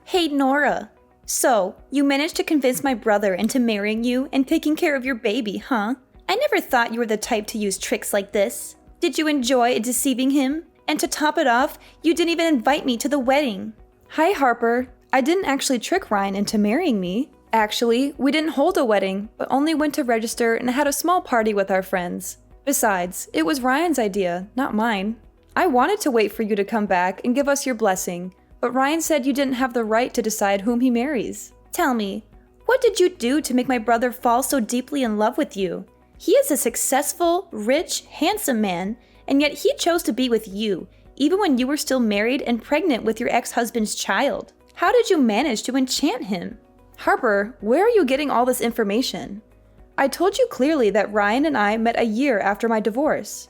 Hey, Nora. So, you managed to convince my brother into marrying you and taking care of your baby, huh? I never thought you were the type to use tricks like this. Did you enjoy deceiving him? And to top it off, you didn't even invite me to the wedding. Hi, Harper. I didn't actually trick Ryan into marrying me. Actually, we didn't hold a wedding, but only went to register and had a small party with our friends. Besides, it was Ryan's idea, not mine. I wanted to wait for you to come back and give us your blessing, but Ryan said you didn't have the right to decide whom he marries. Tell me, what did you do to make my brother fall so deeply in love with you? He is a successful, rich, handsome man, and yet he chose to be with you, even when you were still married and pregnant with your ex-husband's child. How did you manage to enchant him? Harper, where are you getting all this information? I told you clearly that Ryan and I met a year after my divorce.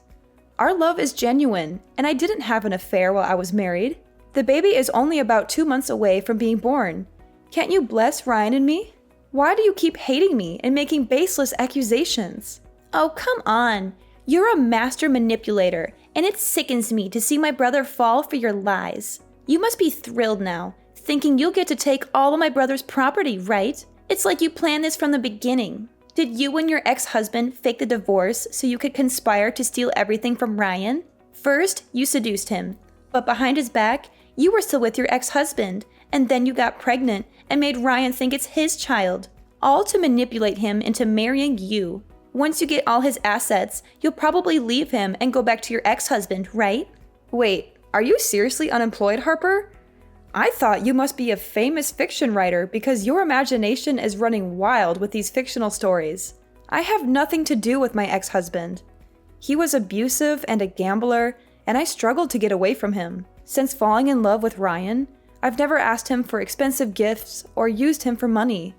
Our love is genuine, and I didn't have an affair while I was married. The baby is only about 2 months away from being born. Can't you bless Ryan and me? Why do you keep hating me and making baseless accusations? Oh, come on. You're a master manipulator, and it sickens me to see my brother fall for your lies. You must be thrilled now, thinking you'll get to take all of my brother's property, right? It's like you planned this from the beginning. Did you and your ex-husband fake the divorce so you could conspire to steal everything from Ryan? First, you seduced him, but behind his back, you were still with your ex-husband, and then you got pregnant and made Ryan think it's his child, all to manipulate him into marrying you. Once you get all his assets, you'll probably leave him and go back to your ex-husband, right? Wait, are you seriously unemployed, Harper? I thought you must be a famous fiction writer because your imagination is running wild with these fictional stories. I have nothing to do with my ex-husband. He was abusive and a gambler, and I struggled to get away from him. Since falling in love with Ryan, I've never asked him for expensive gifts or used him for money.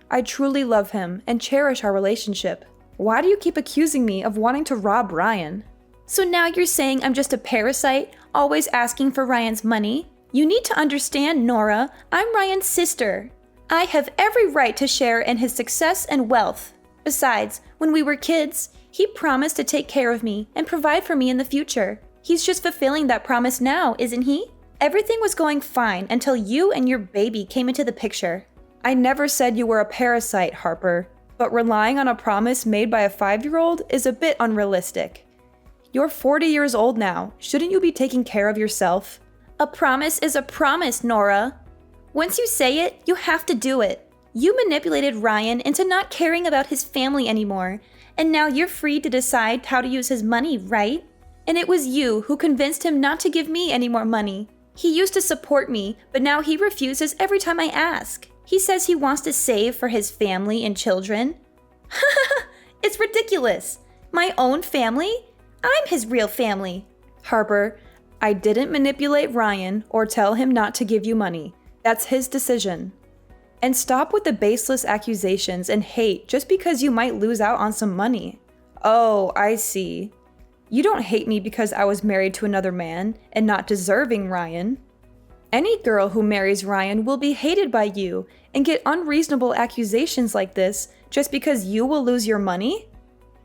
I truly love him and cherish our relationship. Why do you keep accusing me of wanting to rob Ryan? So now you're saying I'm just a parasite, always asking for Ryan's money? You need to understand, Nora, I'm Ryan's sister. I have every right to share in his success and wealth. Besides, when we were kids, he promised to take care of me and provide for me in the future. He's just fulfilling that promise now, isn't he? Everything was going fine until you and your baby came into the picture. I never said you were a parasite, Harper, but relying on a promise made by a 5-year-old is a bit unrealistic. You're 40 years old now. Shouldn't you be taking care of yourself? A promise is a promise, Nora. Once you say it, you have to do it. You manipulated Ryan into not caring about his family anymore, and now you're free to decide how to use his money, right? And it was you who convinced him not to give me any more money. He used to support me, but now he refuses every time I ask. He says he wants to save for his family and children. It's ridiculous. My own family? I'm his real family. Harper, I didn't manipulate Ryan or tell him not to give you money. That's his decision. And stop with the baseless accusations and hate just because you might lose out on some money. Oh, I see. You don't hate me because I was married to another man and not deserving Ryan. Any girl who marries Ryan will be hated by you and get unreasonable accusations like this just because you will lose your money?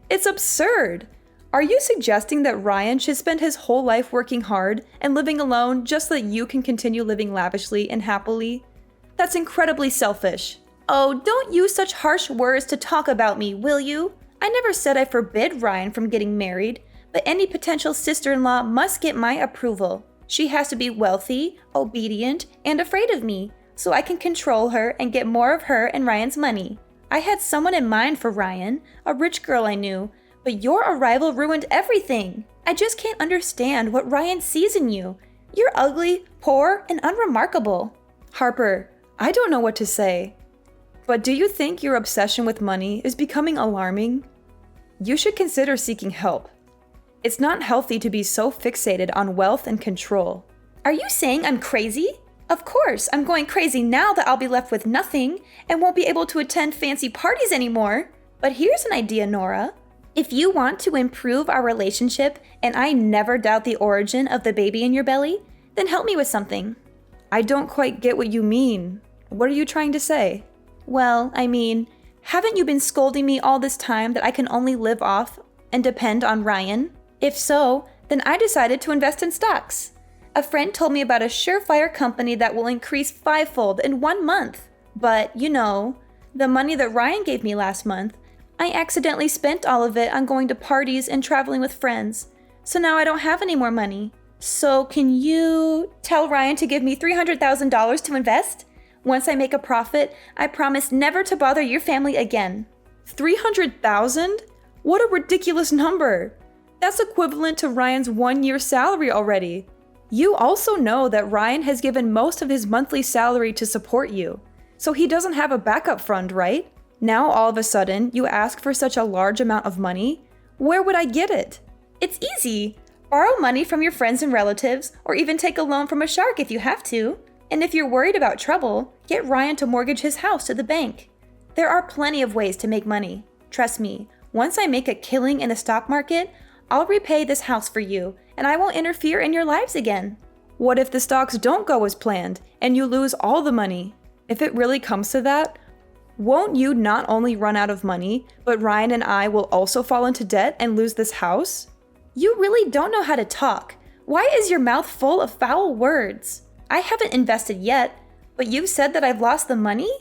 It's absurd. Are you suggesting that Ryan should spend his whole life working hard and living alone just so that you can continue living lavishly and happily? That's incredibly selfish. Oh, don't use such harsh words to talk about me, will you? I never said I forbid Ryan from getting married, but any potential sister-in-law must get my approval. She has to be wealthy, obedient, and afraid of me, so I can control her and get more of her and Ryan's money. I had someone in mind for Ryan, a rich girl I knew, but your arrival ruined everything. I just can't understand what Ryan sees in you. You're ugly, poor, and unremarkable. Harper, I don't know what to say. But do you think your obsession with money is becoming alarming? You should consider seeking help. It's not healthy to be so fixated on wealth and control. Are you saying I'm crazy? Of course, I'm going crazy now that I'll be left with nothing and won't be able to attend fancy parties anymore. But here's an idea, Nora. If you want to improve our relationship and I never doubt the origin of the baby in your belly, then help me with something. I don't quite get what you mean. What are you trying to say? Well, I mean, haven't you been scolding me all this time that I can only live off and depend on Ryan? If so, then I decided to invest in stocks. A friend told me about a surefire company that will increase fivefold in 1 month. But, the money that Ryan gave me last month, I accidentally spent all of it on going to parties and traveling with friends. So now I don't have any more money. So can you tell Ryan to give me $300,000 to invest? Once I make a profit, I promise never to bother your family again. 300,000? What a ridiculous number. That's equivalent to Ryan's 1-year salary already. You also know that Ryan has given most of his monthly salary to support you, so he doesn't have a backup fund, right? Now all of a sudden, you ask for such a large amount of money? Where would I get it? It's easy. Borrow money from your friends and relatives, or even take a loan from a shark if you have to. And if you're worried about trouble, get Ryan to mortgage his house to the bank. There are plenty of ways to make money. Trust me, once I make a killing in the stock market, I'll repay this house for you, and I won't interfere in your lives again. What if the stocks don't go as planned, and you lose all the money? If it really comes to that, won't you not only run out of money, but Ryan and I will also fall into debt and lose this house? You really don't know how to talk. Why is your mouth full of foul words? I haven't invested yet, but you've said that I've lost the money?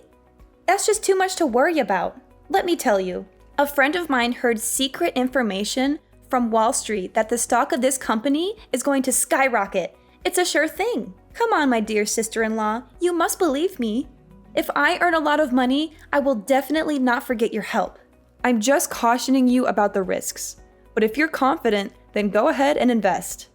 That's just too much to worry about. Let me tell you, a friend of mine heard secret information from Wall Street that the stock of this company is going to skyrocket. It's a sure thing. Come on, my dear sister-in-law, you must believe me. If I earn a lot of money, I will definitely not forget your help. I'm just cautioning you about the risks. But if you're confident, then go ahead and invest.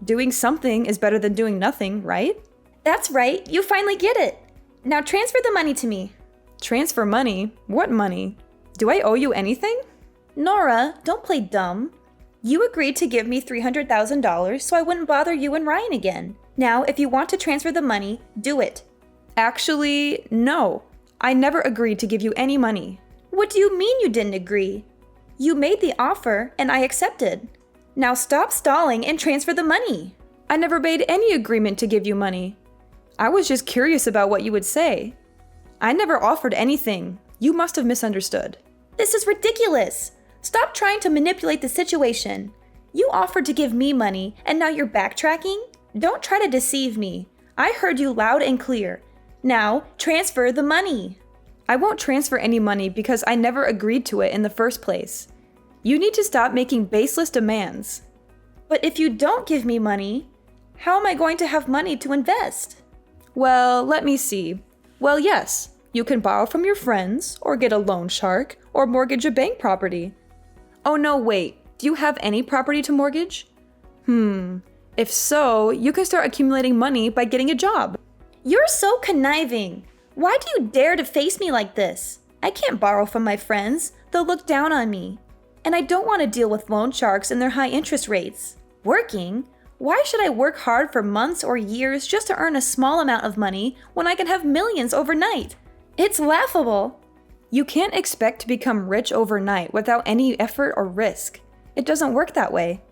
Doing something is better than doing nothing, right? That's right, you finally get it. Now transfer the money to me. Transfer money? What money? Do I owe you anything? Nora, don't play dumb. You agreed to give me $300,000 so I wouldn't bother you and Ryan again. Now, if you want to transfer the money, do it. Actually, no. I never agreed to give you any money. What do you mean you didn't agree? You made the offer and I accepted. Now stop stalling and transfer the money. I never made any agreement to give you money. I was just curious about what you would say. I never offered anything. You must have misunderstood. This is ridiculous. Stop trying to manipulate the situation. You offered to give me money and now you're backtracking? Don't try to deceive me. I heard you loud and clear. Now transfer the money. I won't transfer any money because I never agreed to it in the first place. You need to stop making baseless demands. But if you don't give me money, how am I going to have money to invest? Well, let me see. Well, yes, you can borrow from your friends, or get a loan shark, or mortgage a bank property. Oh no, wait, do you have any property to mortgage? If so, you can start accumulating money by getting a job. You're so conniving. Why do you dare to face me like this? I can't borrow from my friends. They'll look down on me. And I don't want to deal with loan sharks and their high interest rates. Working? Why should I work hard for months or years just to earn a small amount of money when I can have millions overnight? It's laughable. You can't expect to become rich overnight without any effort or risk. It doesn't work that way.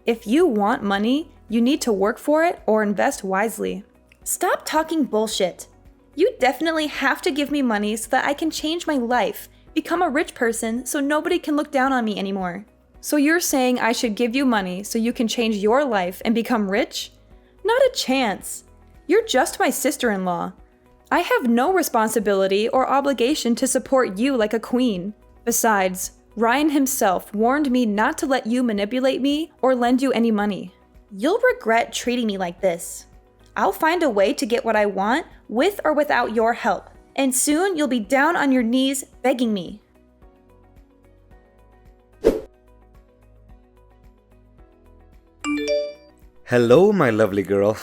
If you want money, you need to work for it or invest wisely. Stop talking bullshit. You definitely have to give me money so that I can change my life, become a rich person so nobody can look down on me anymore. So you're saying I should give you money so you can change your life and become rich? Not a chance. You're just my sister-in-law. I have no responsibility or obligation to support you like a queen. Besides, Ryan himself warned me not to let you manipulate me or lend you any money. You'll regret treating me like this. I'll find a way to get what I want with or without your help. And soon you'll be down on your knees begging me. Hello, my lovely girl.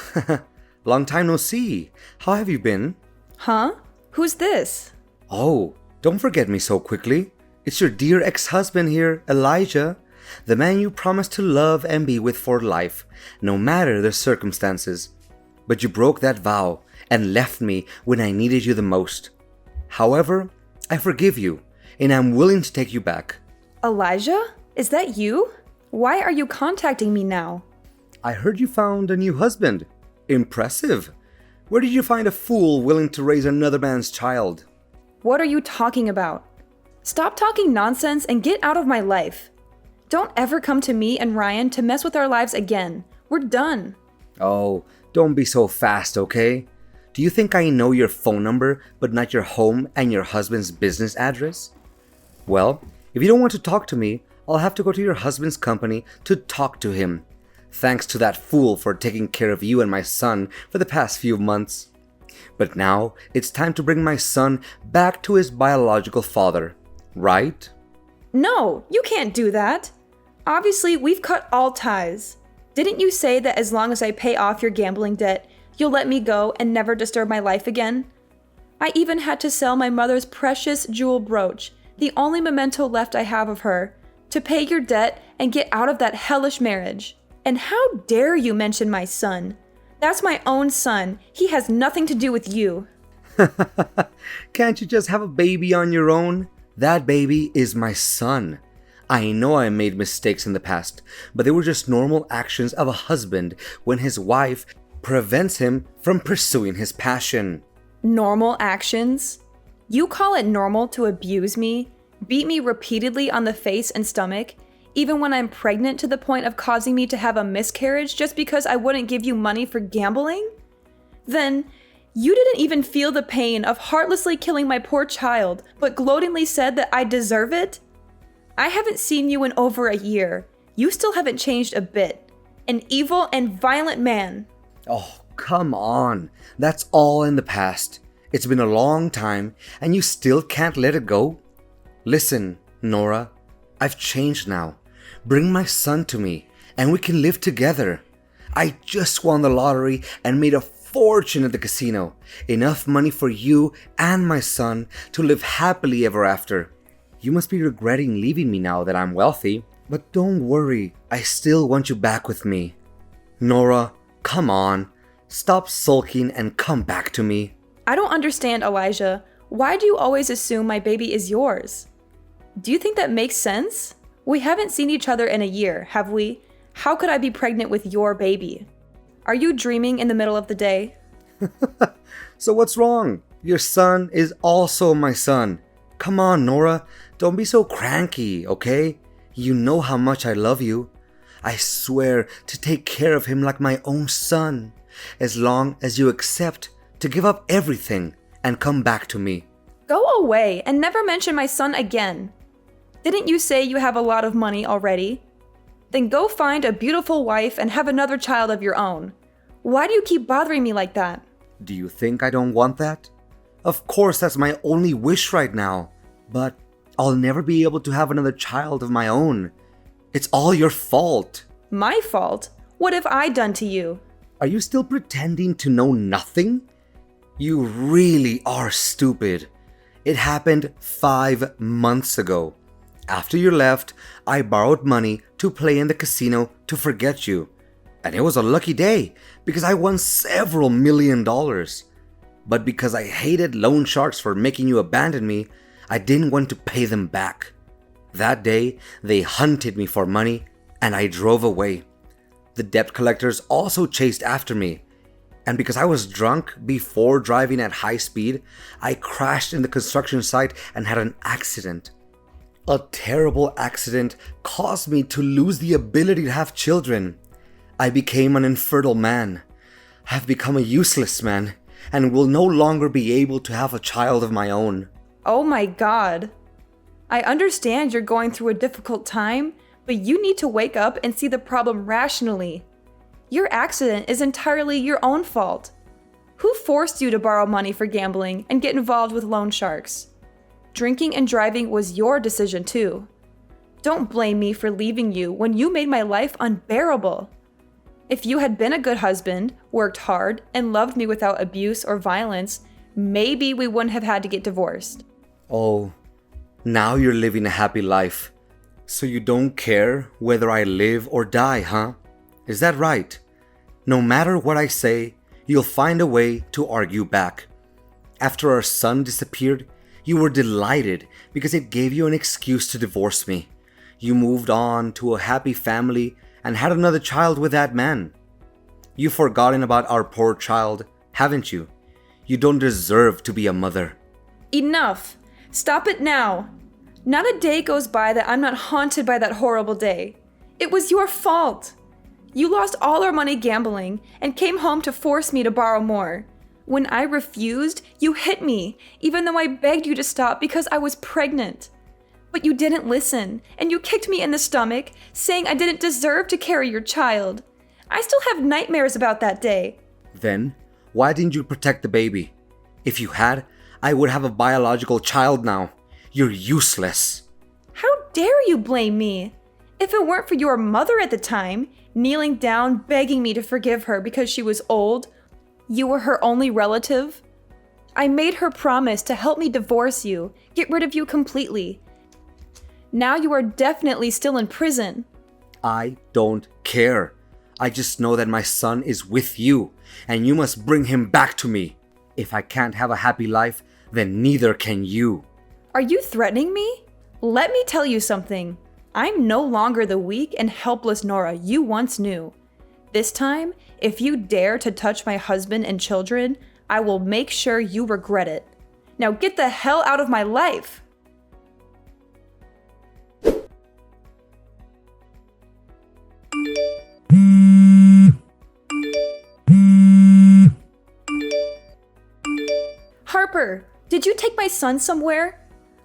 Long time no see. How have you been? Huh? Who's this? Oh, don't forget me so quickly. It's your dear ex-husband here, Elijah. The man you promised to love and be with for life, no matter the circumstances. But you broke that vow and left me when I needed you the most. However, I forgive you, and I'm willing to take you back. Elijah? Is that you? Why are you contacting me now? I heard you found a new husband. Impressive. Where did you find a fool willing to raise another man's child? What are you talking about? Stop talking nonsense and get out of my life. Don't ever come to me and Ryan to mess with our lives again. We're done. Oh, don't be so fast, okay? Do you think I know your phone number but not your home and your husband's business address? Well, if you don't want to talk to me, I'll have to go to your husband's company to talk to him. Thanks to that fool for taking care of you and my son for the past few months. But now it's time to bring my son back to his biological father, right? No, you can't do that. Obviously, we've cut all ties. Didn't you say that as long as I pay off your gambling debt, you'll let me go and never disturb my life again? I even had to sell my mother's precious jewel brooch, the only memento left I have of her, to pay your debt and get out of that hellish marriage. And how dare you mention my son? That's my own son. He has nothing to do with you. Can't you just have a baby on your own? That baby is my son. I know I made mistakes in the past, but they were just normal actions of a husband when his wife prevents him from pursuing his passion. Normal actions? You call it normal to abuse me, beat me repeatedly on the face and stomach, even when I'm pregnant to the point of causing me to have a miscarriage just because I wouldn't give you money for gambling? Then, you didn't even feel the pain of heartlessly killing my poor child, but gloatingly said that I deserve it? I haven't seen you in over a year. You still haven't changed a bit. An evil and violent man. Oh, come on. That's all in the past. It's been a long time, and you still can't let it go? Listen, Nora, I've changed now. Bring my son to me, and we can live together. I just won the lottery and made a fortune at the casino. Enough money for you and my son to live happily ever after. You must be regretting leaving me now that I'm wealthy, but don't worry, I still want you back with me. Nora, come on. Stop sulking and come back to me. I don't understand, Elijah. Why do you always assume my baby is yours? Do you think that makes sense? We haven't seen each other in a year, have we? How could I be pregnant with your baby? Are you dreaming in the middle of the day? So what's wrong? Your son is also my son. Come on, Nora. Don't be so cranky, okay? You know how much I love you. I swear to take care of him like my own son, as long as you accept to give up everything and come back to me. Go away and never mention my son again. Didn't you say you have a lot of money already? Then go find a beautiful wife and have another child of your own. Why do you keep bothering me like that? Do you think I don't want that? Of course, that's my only wish right now. But I'll never be able to have another child of my own. It's all your fault. My fault? What have I done to you? Are you still pretending to know nothing? You really are stupid. It happened 5 months ago. After you left, I borrowed money to play in the casino to forget you. And it was a lucky day because I won several $1,000,000. But because I hated loan sharks for making you abandon me, I didn't want to pay them back. That day, they hunted me for money and I drove away. The debt collectors also chased after me. And because I was drunk before driving at high speed, I crashed in the construction site and had an accident. A terrible accident caused me to lose the ability to have children. I became an infertile man. I've become a useless man and will no longer be able to have a child of my own. Oh my God. I understand you're going through a difficult time, but you need to wake up and see the problem rationally. Your accident is entirely your own fault. Who forced you to borrow money for gambling and get involved with loan sharks? Drinking and driving was your decision too. Don't blame me for leaving you when you made my life unbearable. If you had been a good husband, worked hard, and loved me without abuse or violence, maybe we wouldn't have had to get divorced. Oh, now you're living a happy life. So you don't care whether I live or die, huh? Is that right? No matter what I say, you'll find a way to argue back. After our son disappeared, you were delighted because it gave you an excuse to divorce me. You moved on to a happy family and had another child with that man. You've forgotten about our poor child, haven't you? You don't deserve to be a mother. Enough! Stop it now! Not a day goes by that I'm not haunted by that horrible day. It was your fault. You lost all our money gambling and came home to force me to borrow more. When I refused, you hit me, even though I begged you to stop because I was pregnant. But you didn't listen, and you kicked me in the stomach, saying I didn't deserve to carry your child. I still have nightmares about that day. Then, why didn't you protect the baby? If you had, I would have a biological child now. You're useless. How dare you blame me? If it weren't for your mother at the time, kneeling down begging me to forgive her because she was old, you were her only relative. I made her promise to help me divorce you, get rid of you completely. Now you are definitely still in prison. I don't care. I just know that my son is with you, and you must bring him back to me. If I can't have a happy life, then neither can you. Are you threatening me? Let me tell you something. I'm no longer the weak and helpless Nora you once knew. This time, if you dare to touch my husband and children, I will make sure you regret it. Now get the hell out of my life! Harper, did you take my son somewhere?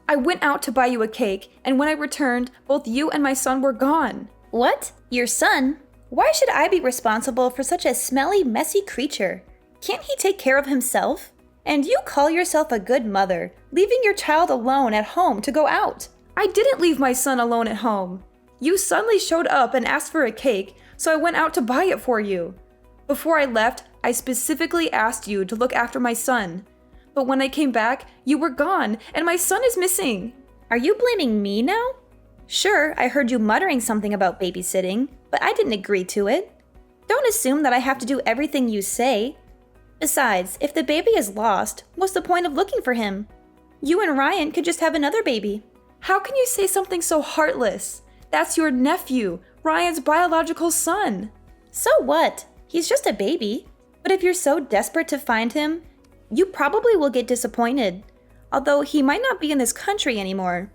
I went out to buy you a cake, and when I returned, both you and my son were gone. What? Your son? Why should I be responsible for such a smelly, messy creature? Can't he take care of himself? And you call yourself a good mother, leaving your child alone at home to go out. I didn't leave my son alone at home. You suddenly showed up and asked for a cake, so I went out to buy it for you. Before I left, I specifically asked you to look after my son. But when I came back, you were gone, and my son is missing. Are you blaming me now? Sure, I heard you muttering something about babysitting, but I didn't agree to it. Don't assume that I have to do everything you say. Besides, if the baby is lost, what's the point of looking for him? You and Ryan could just have another baby. How can you say something so heartless? That's your nephew, Ryan's biological son. So what? He's just a baby. But if you're so desperate to find him, you probably will get disappointed, although he might not be in this country anymore.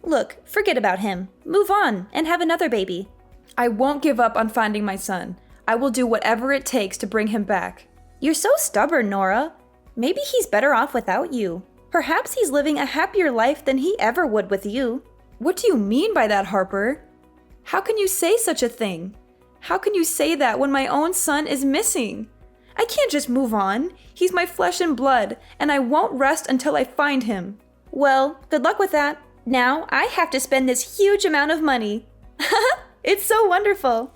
Look, forget about him. Move on and have another baby. I won't give up on finding my son. I will do whatever it takes to bring him back. You're so stubborn, Nora. Maybe he's better off without you. Perhaps he's living a happier life than he ever would with you. What do you mean by that, Harper? How can you say such a thing? How can you say that when my own son is missing? I can't just move on. He's my flesh and blood, and I won't rest until I find him. Well, good luck with that. Now I have to spend this huge amount of money. It's so wonderful.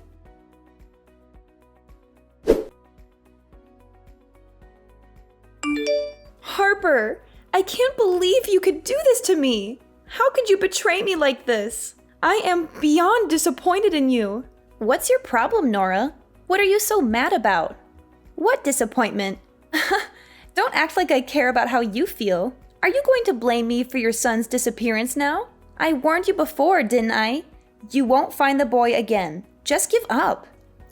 Harper, I can't believe you could do this to me. How could you betray me like this? I am beyond disappointed in you. What's your problem, Nora? What are you so mad about? What disappointment? Don't act like I care about how you feel. Are you going to blame me for your son's disappearance now? I warned you before, didn't I? You won't find the boy again. Just give up.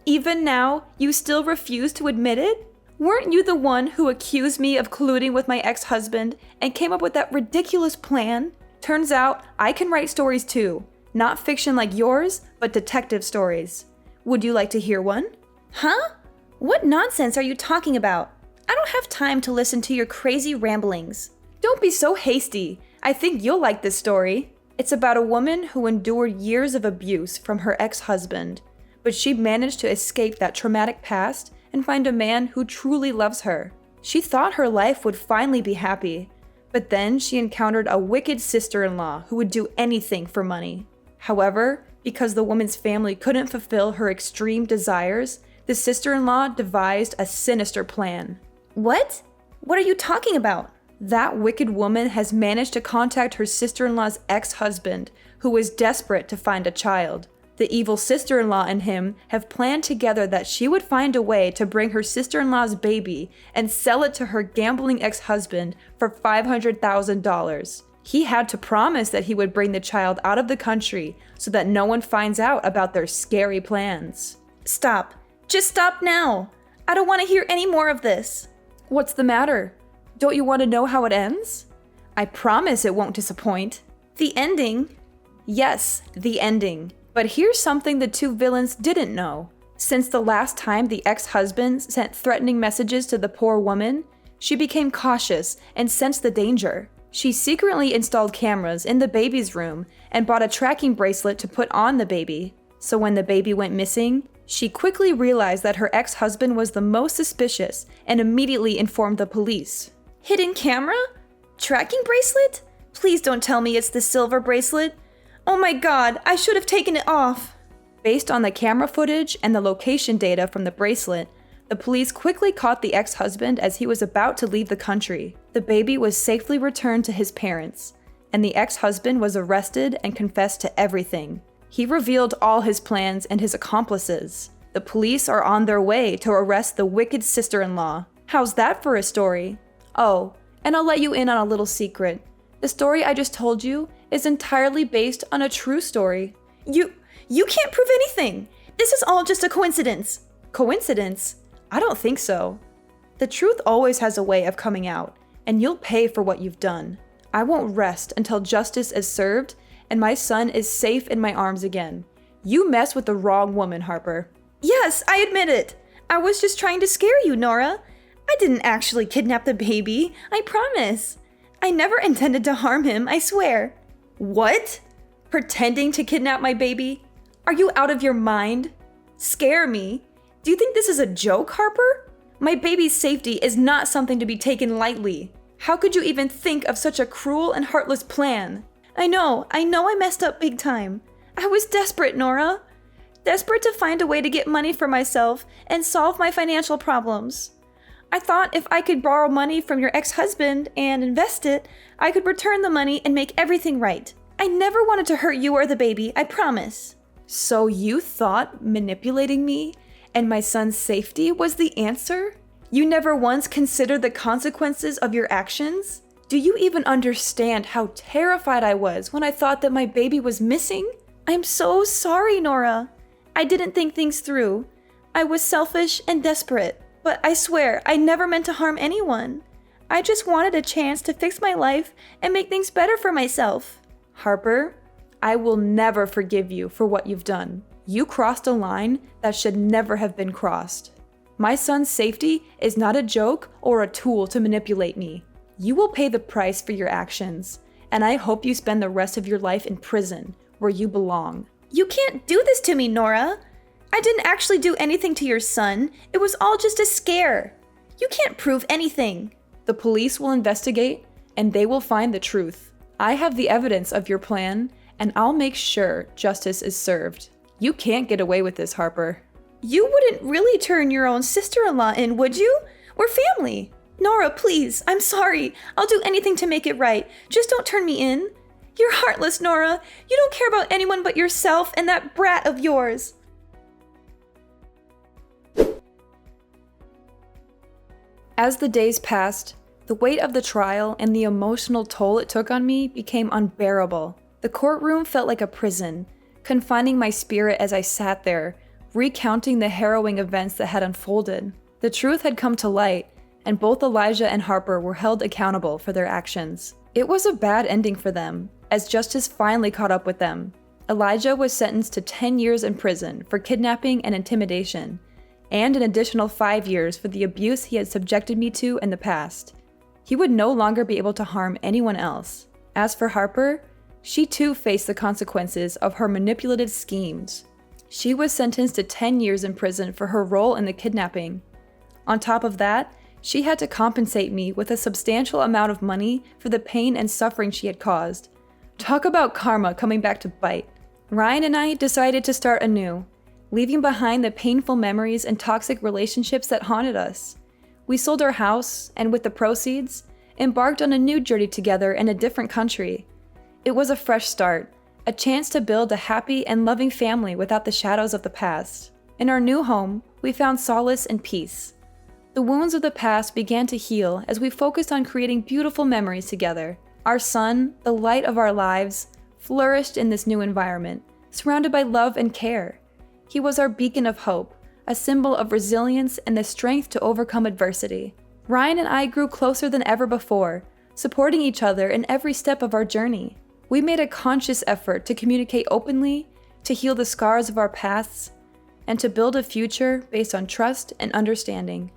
Even now, you still refuse to admit it? Weren't you the one who accused me of colluding with my ex-husband and came up with that ridiculous plan? Turns out, I can write stories too. Not fiction like yours, but detective stories. Would you like to hear one? Huh? What nonsense are you talking about? I don't have time to listen to your crazy ramblings. Don't be so hasty. I think you'll like this story. It's about a woman who endured years of abuse from her ex-husband, but she managed to escape that traumatic past and find a man who truly loves her. She thought her life would finally be happy, but then she encountered a wicked sister-in-law who would do anything for money. However, because the woman's family couldn't fulfill her extreme desires, the sister-in-law devised a sinister plan. What? What are you talking about? That wicked woman has managed to contact her sister-in-law's ex-husband, who is desperate to find a child. The evil sister-in-law and him have planned together that she would find a way to bring her sister-in-law's baby and sell it to her gambling ex-husband for $500,000. He had to promise that he would bring the child out of the country so that no one finds out about their scary plans. Stop. Just stop now. I don't want to hear any more of this. What's the matter? Don't you want to know how it ends? I promise it won't disappoint. The ending? Yes, the ending. But here's something the two villains didn't know. Since the last time the ex-husband sent threatening messages to the poor woman, she became cautious and sensed the danger. She secretly installed cameras in the baby's room and bought a tracking bracelet to put on the baby. So when the baby went missing, she quickly realized that her ex-husband was the most suspicious and immediately informed the police. Hidden camera? Tracking bracelet? Please don't tell me it's the silver bracelet. Oh my god, I should have taken it off. Based on the camera footage and the location data from the bracelet, the police quickly caught the ex-husband as he was about to leave the country. The baby was safely returned to his parents, and the ex-husband was arrested and confessed to everything. He revealed all his plans and his accomplices. The police are on their way to arrest the wicked sister-in-law. How's that for a story? Oh, and I'll let you in on a little secret. The story I just told you is entirely based on a true story. You can't prove anything. This is all just a coincidence. Coincidence? I don't think so. The truth always has a way of coming out, and you'll pay for what you've done. I won't rest until justice is served and my son is safe in my arms again. You messed with the wrong woman, Harper. Yes, I admit it. I was just trying to scare you, Nora. I didn't actually kidnap the baby, I promise. I never intended to harm him, I swear. What? Pretending to kidnap my baby? Are you out of your mind? Scare me? Do you think this is a joke, Harper? My baby's safety is not something to be taken lightly. How could you even think of such a cruel and heartless plan? I know I messed up big time. I was desperate, Nora. Desperate to find a way to get money for myself and solve my financial problems. I thought if I could borrow money from your ex-husband and invest it, I could return the money and make everything right. I never wanted to hurt you or the baby, I promise. So you thought manipulating me and my son's safety was the answer? You never once considered the consequences of your actions? Do you even understand how terrified I was when I thought that my baby was missing? I'm so sorry, Nora. I didn't think things through. I was selfish and desperate, but I swear I never meant to harm anyone. I just wanted a chance to fix my life and make things better for myself. Harper, I will never forgive you for what you've done. You crossed a line that should never have been crossed. My son's safety is not a joke or a tool to manipulate me. You will pay the price for your actions, and I hope you spend the rest of your life in prison, where you belong. You can't do this to me, Nora. I didn't actually do anything to your son. It was all just a scare. You can't prove anything. The police will investigate, and they will find the truth. I have the evidence of your plan, and I'll make sure justice is served. You can't get away with this, Harper. You wouldn't really turn your own sister-in-law in, would you? We're family. Nora, please, I'm sorry. I'll do anything to make it right. Just don't turn me in. You're heartless, Nora. You don't care about anyone but yourself and that brat of yours. As the days passed, the weight of the trial and the emotional toll it took on me became unbearable. The courtroom felt like a prison, confining my spirit as I sat there, recounting the harrowing events that had unfolded. The truth had come to light, and both Elijah and Harper were held accountable for their actions. It was a bad ending for them, as justice finally caught up with them. Elijah was sentenced to 10 years in prison for kidnapping and intimidation, and an additional 5 years for the abuse he had subjected me to in the past. He would no longer be able to harm anyone else. As for Harper, she too faced the consequences of her manipulative schemes. She was sentenced to 10 years in prison for her role in the kidnapping. On top of that, she had to compensate me with a substantial amount of money for the pain and suffering she had caused. Talk about karma coming back to bite. Ryan and I decided to start anew, leaving behind the painful memories and toxic relationships that haunted us. We sold our house, and with the proceeds, embarked on a new journey together in a different country. It was a fresh start, a chance to build a happy and loving family without the shadows of the past. In our new home, we found solace and peace. The wounds of the past began to heal as we focused on creating beautiful memories together. Our son, the light of our lives, flourished in this new environment, surrounded by love and care. He was our beacon of hope, a symbol of resilience and the strength to overcome adversity. Ryan and I grew closer than ever before, supporting each other in every step of our journey. We made a conscious effort to communicate openly, to heal the scars of our pasts, and to build a future based on trust and understanding.